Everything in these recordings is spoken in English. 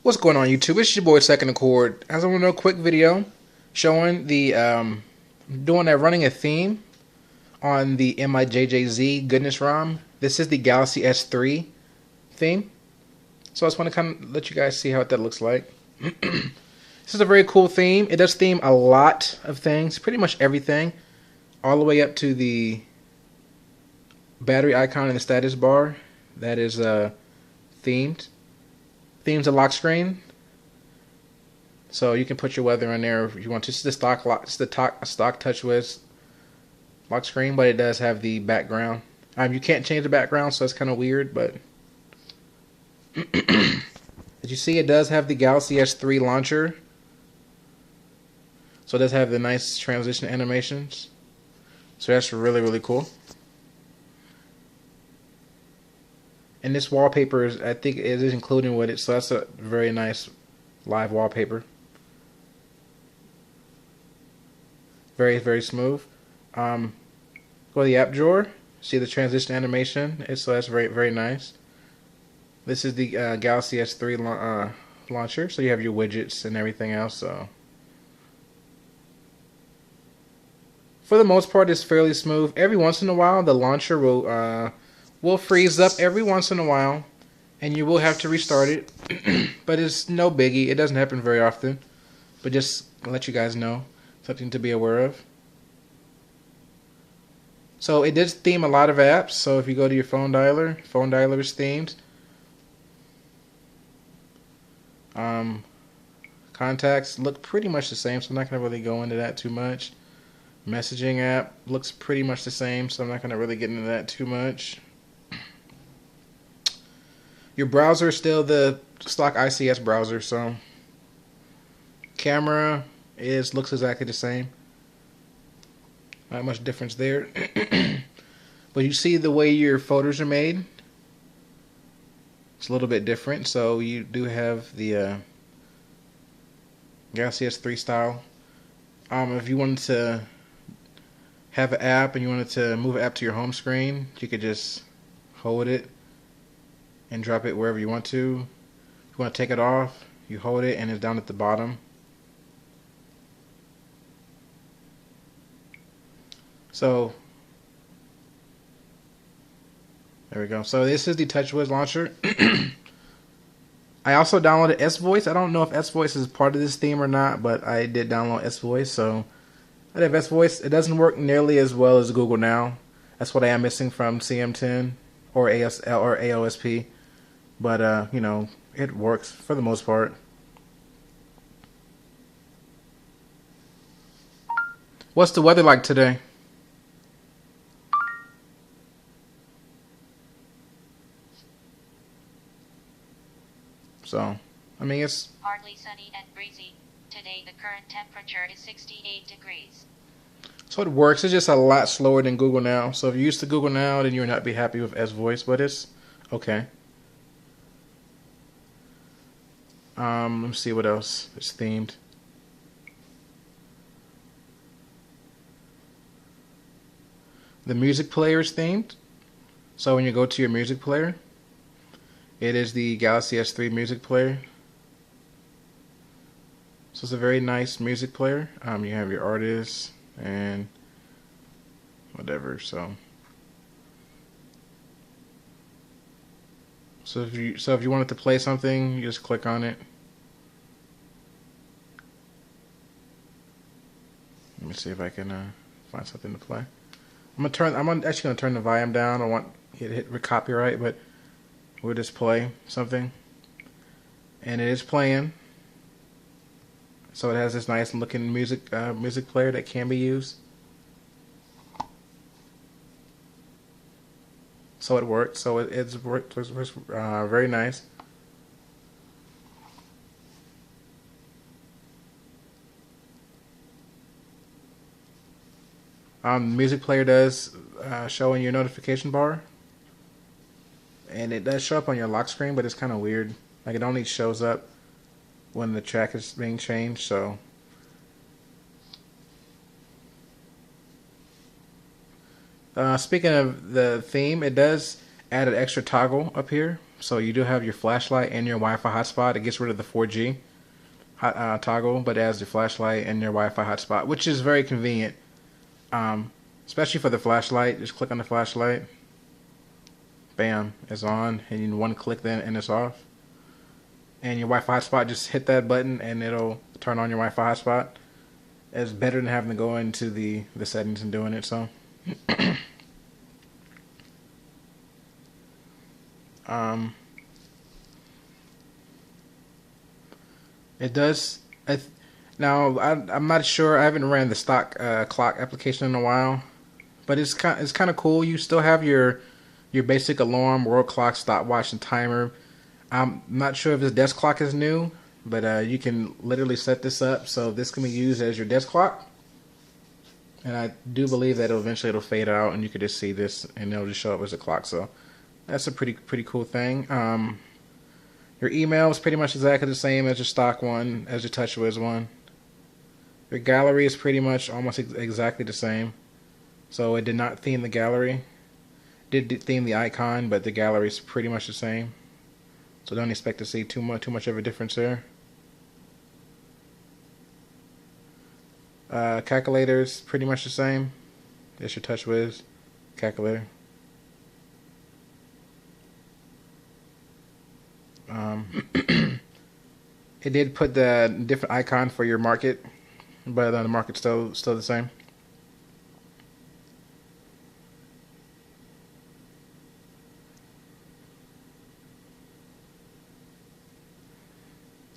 What's going on YouTube? It's your boy Second Accord. As I want to know, a quick video showing the running a theme on the MIJJZ Goodness ROM. This is the Galaxy S3 theme. So I just want to kind of let you guys see how that looks like. This is a very cool theme. It does theme a lot of things, pretty much everything, all the way up to the battery icon in the status bar. That is themed. Themes a lock screen, so you can put your weather in there if you want to. It's the stock lock, it's the stock TouchWiz lock screen, but it does have the background. You can't change the background, so it's kind of weird. But as you see, it does have the Galaxy S3 launcher, so it does have the nice transition animations. So that's really cool. And this wallpaper is, I think, it is included with it, so that's a very nice live wallpaper. Very smooth. Go to the app drawer. See the transition animation. So that's very nice. This is the Galaxy S3 launcher, so you have your widgets and everything else. So for the most part, it's fairly smooth. Every once in a while, the launcher will freeze up every once in a while, and you will have to restart it. But it's no biggie. It doesn't happen very often, but just to let you guys know, something to be aware of. So it does theme a lot of apps. So if you go to your phone dialer is themed. Contacts look pretty much the same, so I'm not going to really go into that too much. Messaging app looks pretty much the same, so I'm not going to really get into that too much. Your browser is still the stock ICS browser, so camera looks exactly the same. Not much difference there. But you see the way your photos are made. It's a little bit different. So you do have the Galaxy S3 style. If you wanted to have an app and you wanted to move an app to your home screen, you could just hold it and drop it wherever you want to. If you want to take it off, you hold it and it's down at the bottom. So there we go. So this is the TouchWiz launcher. I also downloaded S-Voice. I don't know if S-Voice is part of this theme or not, but I did download S-Voice. So I have S-Voice. It doesn't work nearly as well as Google Now. That's what I am missing from CM10 or ASL or AOSP. But you know, it works for the most part. What's the weather like today? So, I mean, it's partly sunny and breezy. Today the current temperature is 68 degrees. So it works. It's just a lot slower than Google Now. So if you're used to Google Now, then you'll not be happy with S-Voice, but it's okay. Let me see what else is themed. The music player is themed. So when you go to your music player, it is the Galaxy S3 music player. So it's a very nice music player. You have your artists and whatever. So if you wanted to play something, you just click on it. Let me see if I can find something to play. I'm actually gonna turn the volume down. I want it to hit copyright, but we'll just play something, and it is playing. So it has this nice looking music player that can be used. So it works. So it's very nice. Music player does show in your notification bar, and it does show up on your lock screen, but it's kind of weird. Like, it only shows up when the track is being changed. So speaking of the theme, it does add an extra toggle up here So you do have your flashlight and your Wi-Fi hotspot. It gets rid of the 4G toggle, but it has your flashlight and your Wi-Fi hotspot, which is very convenient. Especially for the flashlight. Just click on the flashlight. Bam, it's on, and in one click then, and it's off. And your Wi-Fi hotspot, just hit that button and it'll turn on your Wi-Fi hotspot. It's better than having to go into the settings and doing it. So it does. Now I'm not sure. I haven't ran the stock clock application in a while, but it's kind of cool. You still have your basic alarm, world clock, stopwatch, and timer. I'm not sure if this desk clock is new, but you can literally set this up so this can be used as your desk clock. And I do believe that it'll fade out, and you could just see this, and it'll just show up as a clock. So that's a pretty cool thing. Your email is pretty much exactly the same as your stock one, as your TouchWiz one. Your gallery is pretty much almost exactly the same. So it did not theme the gallery. It did theme the icon, but the gallery is pretty much the same. So don't expect to see too much of a difference there. Calculator's pretty much the same. That's your TouchWiz calculator. It did put the different icon for your market, but the market's still the same.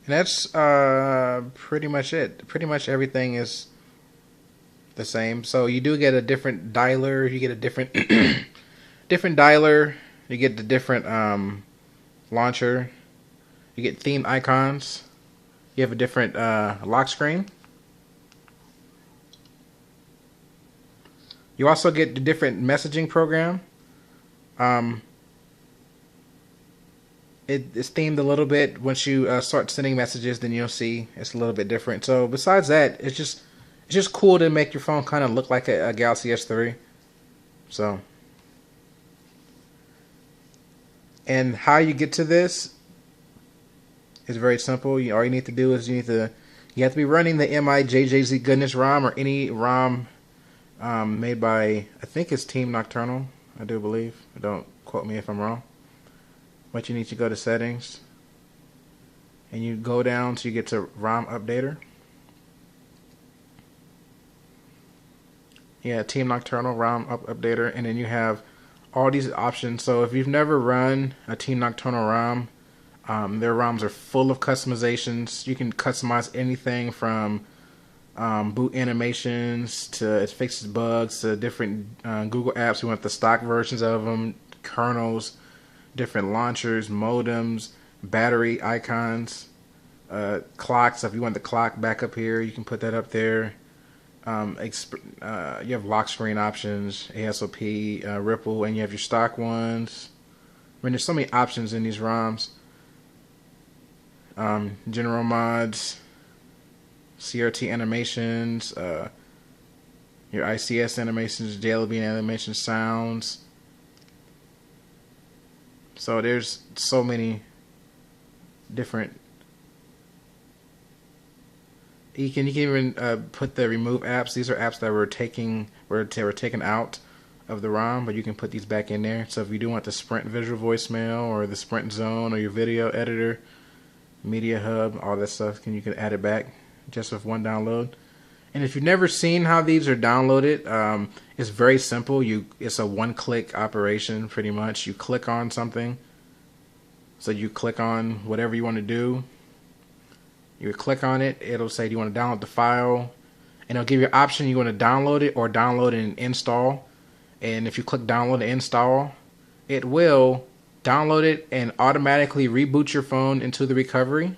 And that's pretty much it. Pretty much everything is the same. So you do get a different dialer. You get a different different dialer. You get the different launcher. You get themed icons. You have a different lock screen. You also get the different messaging program. It's themed a little bit. Once you start sending messages, then you'll see it's a little bit different. So besides that, it's just cool to make your phone kind of look like a Galaxy S3. So, and how you get to this is very simple. All you need to do is you have to be running the MIJJZ Goodness ROM, or any ROM made by, I think it's Team Nocturnal, I do believe. Don't quote me if I'm wrong. But you need to go to settings, and you go down till you get to ROM updater. Yeah, Team Nocturnal ROM updater, and then you have all these options. So if you've never run a Team Nocturnal ROM, their ROMs are full of customizations. You can customize anything from boot animations to it fixes bugs to different Google apps. You want the stock versions of them, kernels, different launchers, modems, battery icons, clocks. If you want the clock back up here, you can put that up there. You have lock screen options, ASOP, Ripple, and you have your stock ones. I mean, there's so many options in these ROMs. General mods, CRT animations, your ICS animations, JLB animation sounds. So there's so many different. You can even put the remove apps. These are apps that were taken out of the ROM, but you can put these back in there. So if you do want the Sprint visual voicemail or the Sprint zone or your video editor, Media Hub, all that stuff, you can add it back just with one download. And if you've never seen how these are downloaded, it's very simple. It's a one-click operation, pretty much. You click on something. So you click on whatever you want to do. You click on it. It'll say, do you want to download the file? And it'll give you an option. You want to download it or download and install. And if you click download and install, it will download it and automatically reboot your phone into the recovery.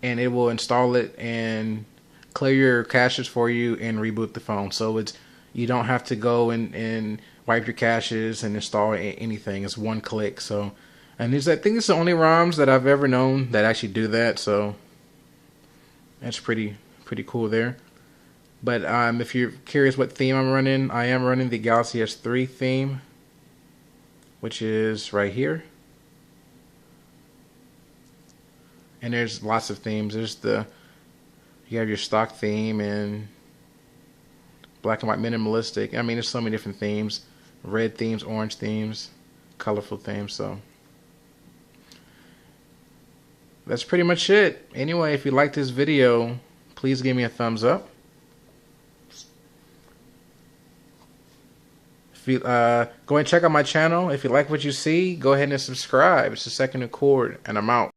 And it will install it and clear your caches for you and reboot the phone. So you don't have to go and wipe your caches and install anything. It's one click. So, and I think it's the only ROMs that I've ever known that actually do that. So that's pretty cool there. But if you're curious what theme I'm running, I am running the Galaxy S3 theme, which is right here. And there's lots of themes. You have your stock theme and black and white minimalistic. I mean, there's so many different themes. Red themes, orange themes, colorful themes. So that's pretty much it. Anyway, if you like this video, please give me a thumbs up. If you, go ahead and check out my channel. If you like what you see, go ahead and subscribe. It's the Second Accord, and I'm out.